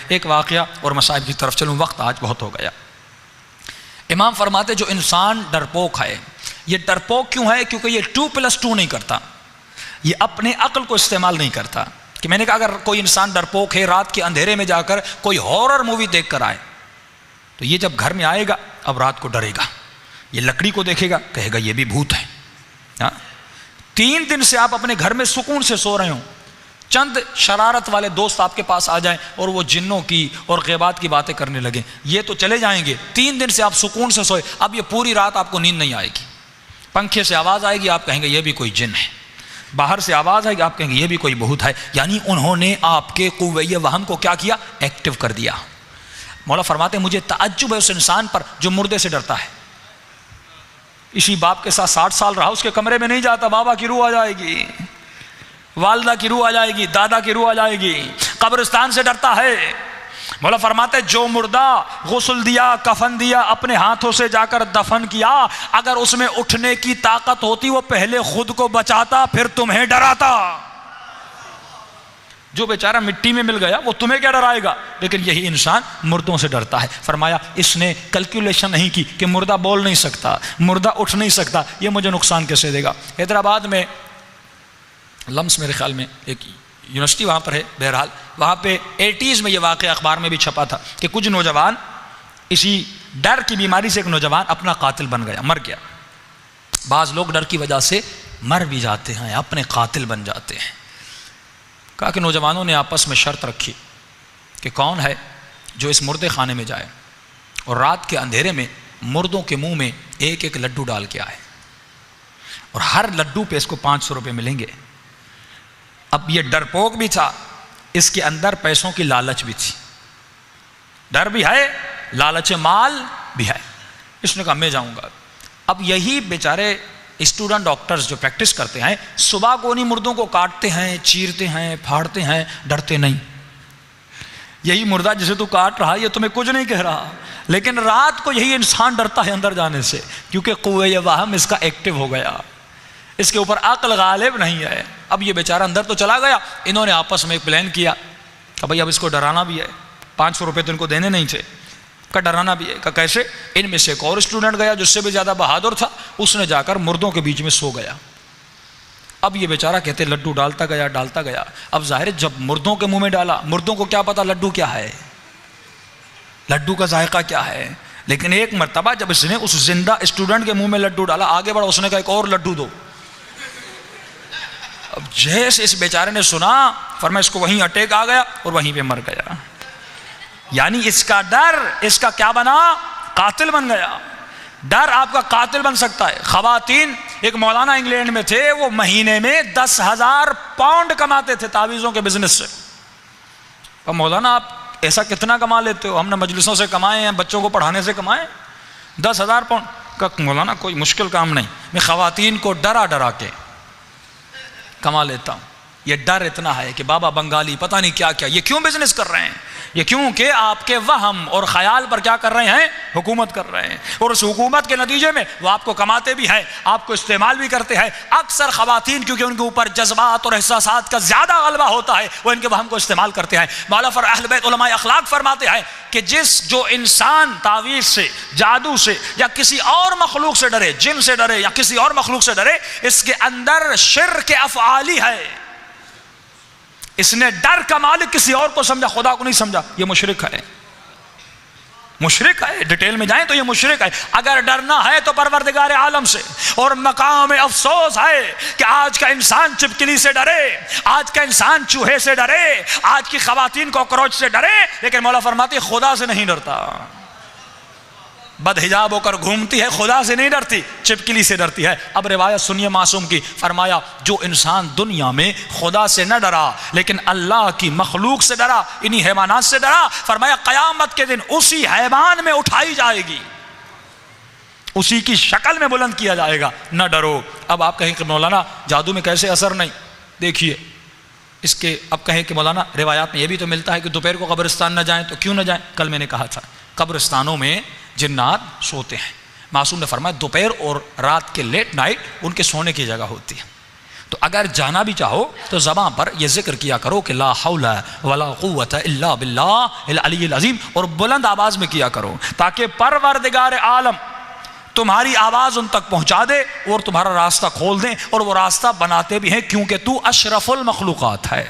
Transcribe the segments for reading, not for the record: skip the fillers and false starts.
ایک واقعہ اور مصائب کی طرف چلوں، وقت آج بہت ہو گیا۔ امام فرماتے جو انسان ڈرپوک ہے، یہ ڈرپوک کیوں ہے؟ کیونکہ یہ 2+2 نہیں کرتا، یہ اپنے عقل کو استعمال نہیں کرتا۔ کہ میں نے کہا اگر کوئی انسان ڈرپوک ہے، رات کے اندھیرے میں جا کر کوئی ہارر مووی دیکھ کر آئے تو یہ جب گھر میں آئے گا اب رات کو ڈرے گا، یہ لکڑی کو دیکھے گا کہے گا یہ بھی بھوت ہے۔ 3 دن سے آپ اپنے گھر میں سکون سے سو رہے ہوں، چند شرارت والے دوست آپ کے پاس آ جائیں اور وہ جنوں کی اور غیبات کی باتیں کرنے لگیں، یہ تو چلے جائیں گے۔ 3 دن سے آپ سکون سے سوئے، اب یہ پوری رات آپ کو نیند نہیں آئے گی۔ پنکھے سے آواز آئے گی، آپ کہیں گے یہ بھی کوئی جن ہے۔ باہر سے آواز آئے گی، آپ کہیں گے یہ بھی کوئی بہت ہے۔ یعنی انہوں نے آپ کے قوہ وہم کو کیا کیا؟ ایکٹیو کر دیا۔ مولا فرماتے ہیں مجھے تعجب ہے اس انسان پر جو مردے سے ڈرتا ہے۔ اسی باپ کے ساتھ 60 سال رہا، اس کے کمرے میں نہیں جاتا، بابا کی روح آ جائے گی، والدہ کی روح آ جائے گی، دادا کی روح آ جائے گی۔ قبرستان سے ڈرتا ہے۔ مولا فرماتے ہیں جو مردہ غسل دیا، کفن دیا، اپنے ہاتھوں سے جا کر دفن کیا، اگر اس میں اٹھنے کی طاقت ہوتی وہ پہلے خود کو بچاتا پھر تمہیں ڈراتا۔ جو بیچارہ مٹی میں مل گیا وہ تمہیں کیا ڈرائے گا؟ لیکن یہی انسان مردوں سے ڈرتا ہے۔ فرمایا اس نے کیلکولیشن نہیں کی کہ مردہ بول نہیں سکتا، مردہ اٹھ نہیں سکتا، یہ مجھے نقصان کیسے دے گا۔ حیدرآباد میں لمس میرے خیال میں ایک یونیورسٹی وہاں پر ہے، بہرحال وہاں پہ 80s میں یہ واقعہ اخبار میں بھی چھپا تھا کہ کچھ نوجوان، اسی ڈر کی بیماری سے ایک نوجوان اپنا قاتل بن گیا، مر گیا۔ بعض لوگ ڈر کی وجہ سے مر بھی جاتے ہیں، اپنے قاتل بن جاتے ہیں۔ کہا کہ نوجوانوں نے آپس میں شرط رکھی کہ کون ہے جو اس مردے خانے میں جائے اور رات کے اندھیرے میں مردوں کے منہ میں ایک ایک لڈو ڈال کے آئے، اور ہر لڈو پہ اس کو 500 روپے ملیں گے۔ اب یہ ڈرپوک بھی تھا، اس کے اندر پیسوں کی لالچ بھی تھی، ڈر بھی ہے، لالچ مال بھی ہے۔ اس نے کہا میں جاؤں گا۔ اب یہی بیچارے اسٹوڈنٹ ڈاکٹرز جو پریکٹس کرتے ہیں، صبح کو انہیں مردوں کو کاٹتے ہیں، چیرتے ہیں، پھاڑتے ہیں، ڈرتے نہیں۔ یہی مردہ جسے تو کاٹ رہا یہ تمہیں کچھ نہیں کہہ رہا، لیکن رات کو یہی انسان ڈرتا ہے اندر جانے سے، کیونکہ قوہ وہم اس کا ایکٹیو ہو گیا، اس کے اوپر عقل غالب نہیں ہے۔ اب یہ بیچارہ اندر تو چلا گیا، انہوں نے آپس میں ایک پلان کیا کہ بھائی اب اس کو ڈرانا بھی ہے، 500 روپے تو ان کو دینے نہیں تھے، کہ ڈرانا بھی ہے۔ کہ کیسے؟ ان میں سے ایک اور اسٹوڈنٹ گیا جو اس سے بھی زیادہ بہادر تھا، اس نے جا کر مردوں کے بیچ میں سو گیا۔ اب یہ بیچارہ کہتے لڈو ڈالتا گیا۔ اب ظاہر ہے جب مردوں کے منہ میں ڈالا، مردوں کو کیا پتا لڈو کیا ہے، لڈو کا ذائقہ کیا ہے۔ لیکن ایک مرتبہ جب اس نے اس زندہ اسٹوڈنٹ کے منہ میں لڈو ڈالا، آگے بڑھا، اس نے کہا ایک اور لڈو دو۔ اب جیسے اس بیچارے نے سنا، فرمایا اس کو وہیں اٹیک آ گیا اور وہیں پہ مر گیا۔ یعنی اس کا ڈر اس کا کیا بنا؟ قاتل بن گیا۔ ڈر آپ کا قاتل بن سکتا ہے۔ خواتین، ایک مولانا انگلینڈ میں تھے، وہ مہینے میں 10,000 پاؤنڈ کماتے تھے تعویذوں کے بزنس سے۔ اور مولانا آپ ایسا کتنا کما لیتے ہو؟ ہم نے مجلسوں سے کمائے ہیں، بچوں کو پڑھانے سے کمائے 10,000 پاؤنڈ۔ کہ مولانا کوئی مشکل کام نہیں، میں خواتین کو ڈرا کے کما لیتا ہوں۔ یہ ڈر اتنا ہے کہ بابا بنگالی پتہ نہیں کیا کیا، یہ کیوں بزنس کر رہے ہیں؟ یہ کیوں کہ آپ کے وہم اور خیال پر کیا کر رہے ہیں؟ حکومت کر رہے ہیں، اور اس حکومت کے نتیجے میں وہ آپ کو کماتے بھی ہیں، آپ کو استعمال بھی کرتے ہیں۔ اکثر خواتین کیونکہ ان کے اوپر جذبات اور احساسات کا زیادہ غلبہ ہوتا ہے، وہ ان کے وہم کو استعمال کرتے ہیں۔ مولا اہل بیت علماء اخلاق فرماتے ہیں کہ جو انسان تعویذ سے، جادو سے یا کسی اور مخلوق سے ڈرے، جن سے ڈرے یا کسی اور مخلوق سے ڈرے، اس کے اندر شرک افعالی ہے۔ اس نے ڈر کا مالک کسی اور کو سمجھا، خدا کو نہیں سمجھا، یہ مشرک ہے، مشرک ہے۔ ڈیٹیل میں جائیں تو یہ مشرک ہے۔ اگر ڈرنا ہے تو پروردگار عالم سے، اور مقام افسوس ہے کہ آج کا انسان چپکلی سے ڈرے، آج کا انسان چوہے سے ڈرے، آج کی خواتین کاکروچ سے ڈرے، لیکن مولا فرماتی خدا سے نہیں ڈرتا۔ بد حجاب ہو کر گھومتی ہے، خدا سے نہیں ڈرتی، چپکلی سے ڈرتی ہے۔ اب روایت سنیے معصوم کی، فرمایا جو انسان دنیا میں خدا سے نہ ڈرا لیکن اللہ کی مخلوق سے ڈرا، انہی حیوانات سے ڈرا، فرمایا قیامت کے دن اسی حیوان میں اٹھائی جائے گی، اسی کی شکل میں بلند کیا جائے گا۔ نہ ڈرو۔ اب آپ کہیں کہ مولانا جادو میں کیسے اثر نہیں؟ دیکھیے اس کے، اب کہیں کہ مولانا روایات میں یہ بھی تو ملتا ہے کہ دوپہر کو قبرستان نہ جائیں، تو کیوں نہ جائیں؟ کل میں نے کہا تھا قبرستانوں میں جنات سوتے ہیں۔ معصوم نے فرمایا دوپہر اور رات کے لیٹ نائٹ ان کے سونے کی جگہ ہوتی ہے، تو اگر جانا بھی چاہو تو زبان پر یہ ذکر کیا کرو کہ لا حول ولا قوت الا باللہ العلی العظیم، اور بلند آواز میں کیا کرو تاکہ پروردگار عالم تمہاری آواز ان تک پہنچا دے اور تمہارا راستہ کھول دیں، اور وہ راستہ بناتے بھی ہیں کیونکہ تو اشرف المخلوقات ہے۔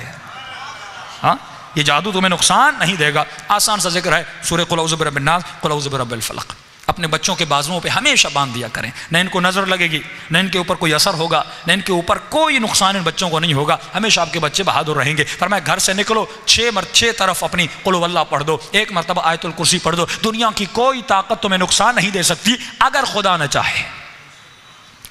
ہاں یہ جادو تمہیں نقصان نہیں دے گا۔ آسان سا ذکر ہے سورہ قل اعوذ برب الناس، قل اعوذ برب الفلق۔ اپنے بچوں کے بازوؤں پہ ہمیشہ باندھ دیا کریں، نہ ان کو نظر لگے گی، نہ ان کے اوپر کوئی اثر ہوگا، نہ ان کے اوپر کوئی نقصان ان بچوں کو نہیں ہوگا، ہمیشہ آپ کے بچے بہادر رہیں گے۔ فرمایا گھر سے نکلو 6 طرف اپنی قل هو اللہ پڑھ دو، 1 مرتبہ آیت الکرسی پڑھ دو، دنیا کی کوئی طاقت تمہیں نقصان نہیں دے سکتی اگر خدا نہ چاہے،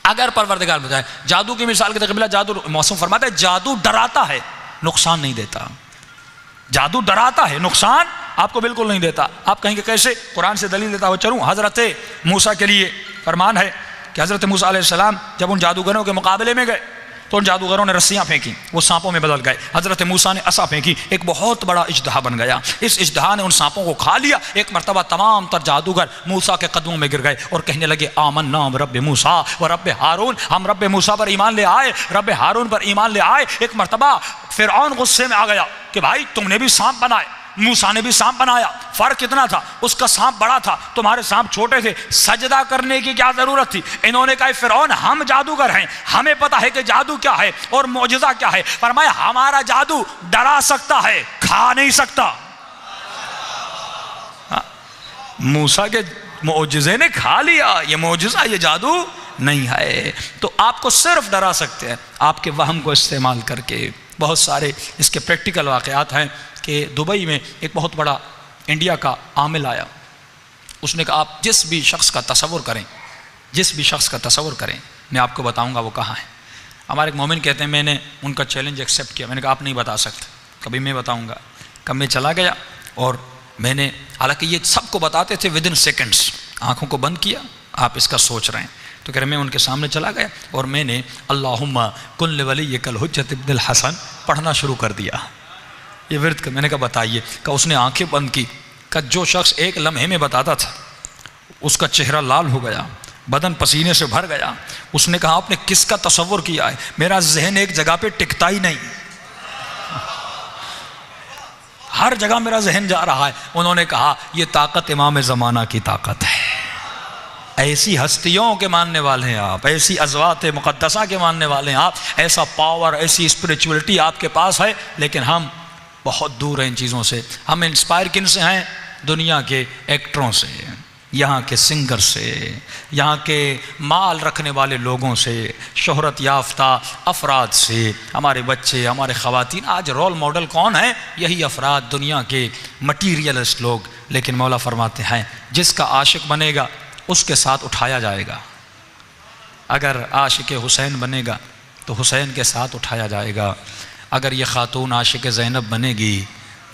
اگر پروردگار بتائے۔ جادو کی مثال کے تقبیلہ جادو موسم فرماتا ہے جادو ڈراتا ہے نقصان نہیں دیتا، جادو ڈراتا ہے نقصان آپ کو بالکل نہیں دیتا۔ آپ کہیں گے کیسے؟ قرآن سے دلیل دیتا ہوا چلوں۔ حضرت موسیٰ کے لیے فرمان ہے کہ حضرت موسیٰ علیہ السلام جب ان جادوگروں کے مقابلے میں گئے تو ان جادوگروں نے رسیاں پھینکی، وہ سانپوں میں بدل گئے۔ حضرت موسیٰ نے عصا پھینکی، ایک بہت بڑا اژدہا بن گیا، اس اژدہا نے ان سانپوں کو کھا لیا۔ ایک مرتبہ تمام تر جادوگر موسیٰ کے قدموں میں گر گئے اور کہنے لگے آمنا برب موسیٰ و رب ہارون، ہم رب موسیٰ پر ایمان لے آئے، رب ہارون پر ایمان لے آئے۔ ایک مرتبہ فرعون غصے میں آ گیا کہ بھائی تم نے بھی سانپ بنائے، موسیٰ نے بھی سانپ بنایا، فرق کتنا تھا؟ اس کا سانپ بڑا تھا، تمہارے سانپ چھوٹے تھے، سجدہ کرنے کی کیا ضرورت تھی؟ انہوں نے کہا فرعون ہم جادوگر ہیں، ہمیں پتا ہے کہ جادو کیا ہے اور معجزہ کیا ہے۔ فرمایا ہمارا جادو ڈرا سکتا ہے، کھا نہیں سکتا۔ موسیٰ کے معجزے نے کھا لیا، یہ معجزہ یہ جادو نہیں ہے۔ تو آپ کو صرف ڈرا سکتے ہیں آپ کے وہم کو استعمال کر کے۔ بہت سارے اس کے پریکٹیکل واقعات ہیں کہ دبئی میں ایک بہت بڑا انڈیا کا عامل آیا، اس نے کہا آپ جس بھی شخص کا تصور کریں، جس بھی شخص کا تصور کریں میں آپ کو بتاؤں گا وہ کہاں ہے۔ ہمارے ایک مومن کہتے ہیں میں نے ان کا چیلنج ایکسیپٹ کیا، میں نے کہا آپ نہیں بتا سکتے، کبھی میں بتاؤں گا۔ کب میں چلا گیا اور میں نے، حالانکہ یہ سب کو بتاتے تھے ودن سیکنڈز، آنکھوں کو بند کیا آپ اس کا سوچ رہے ہیں، تو کہہ رہے میں ان کے سامنے چلا گیا اور میں نے اللہم کن لولیک الحجۃ ابن الحسن پڑھنا شروع کر دیا، یہ ورد کا۔ میں نے کہا بتائیے، کہ اس نے آنکھیں بند کی، کہ جو شخص ایک لمحے میں بتاتا تھا اس کا چہرہ لال ہو گیا، بدن پسینے سے بھر گیا۔ اس نے کہا آپ نے کس کا تصور کیا ہے؟ میرا ذہن ایک جگہ پہ ٹکتا ہی نہیں، ہر جگہ میرا ذہن جا رہا ہے۔ انہوں نے کہا یہ طاقت امام زمانہ کی طاقت ہے، ایسی ہستیوں کے ماننے والے ہیں آپ، ایسی ازوات مقدسہ کے ماننے والے ہیں آپ، ایسا پاور، ایسی اسپریچولیٹی آپ کے پاس ہے، لیکن ہم بہت دور ہیں ان چیزوں سے۔ ہم انسپائر کن سے ہیں؟ دنیا کے ایکٹروں سے، یہاں کے سنگر سے، یہاں کے مال رکھنے والے لوگوں سے، شہرت یافتہ افراد سے۔ ہمارے بچے، ہمارے خواتین، آج رول ماڈل کون ہیں؟ یہی افراد، دنیا کے مٹیریلسٹ لوگ۔ لیکن مولا فرماتے ہیں جس کا عاشق بنے گا اس کے ساتھ اٹھایا جائے گا، اگر عاشق حسین بنے گا تو حسین کے ساتھ اٹھایا جائے گا، اگر یہ خاتون عاشق زینب بنے گی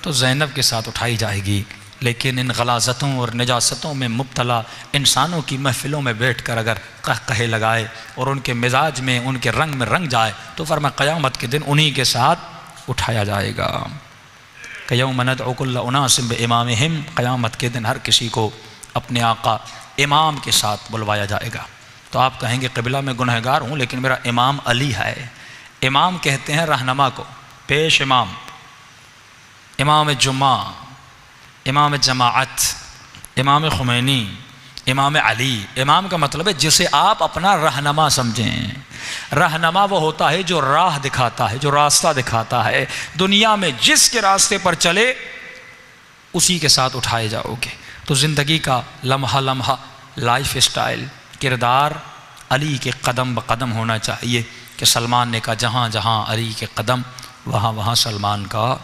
تو زینب کے ساتھ اٹھائی جائے گی۔ لیکن ان غلاظتوں اور نجاستوں میں مبتلا انسانوں کی محفلوں میں بیٹھ کر اگر قہقہے لگائے اور ان کے مزاج میں، ان کے رنگ میں رنگ جائے تو فرمایا قیامت کے دن انہی کے ساتھ اٹھایا جائے گا۔ کہ یوم ندعو کل اناس بامامہم، قیامت کے دن ہر کسی کو اپنے آقا امام کے ساتھ بلوایا جائے گا۔ تو آپ کہیں گے قبلہ میں گنہگار ہوں لیکن میرا امام علی ہے۔ امام کہتے ہیں رہنما کو، پیش امام، امام جمعہ، امام جماعت، امام خمینی، امام علی۔ امام کا مطلب ہے جسے آپ اپنا رہنما سمجھیں۔ رہنما وہ ہوتا ہے جو راہ دکھاتا ہے، جو راستہ دکھاتا ہے۔ دنیا میں جس کے راستے پر چلے اسی کے ساتھ اٹھائے جاؤ گے۔ تو زندگی کا لمحہ لمحہ لائف اسٹائل، کردار علی کے قدم بقدم ہونا چاہیے۔ کہ سلمان نے کہا جہاں جہاں علی کے قدم وہاں وہاں سلمان کا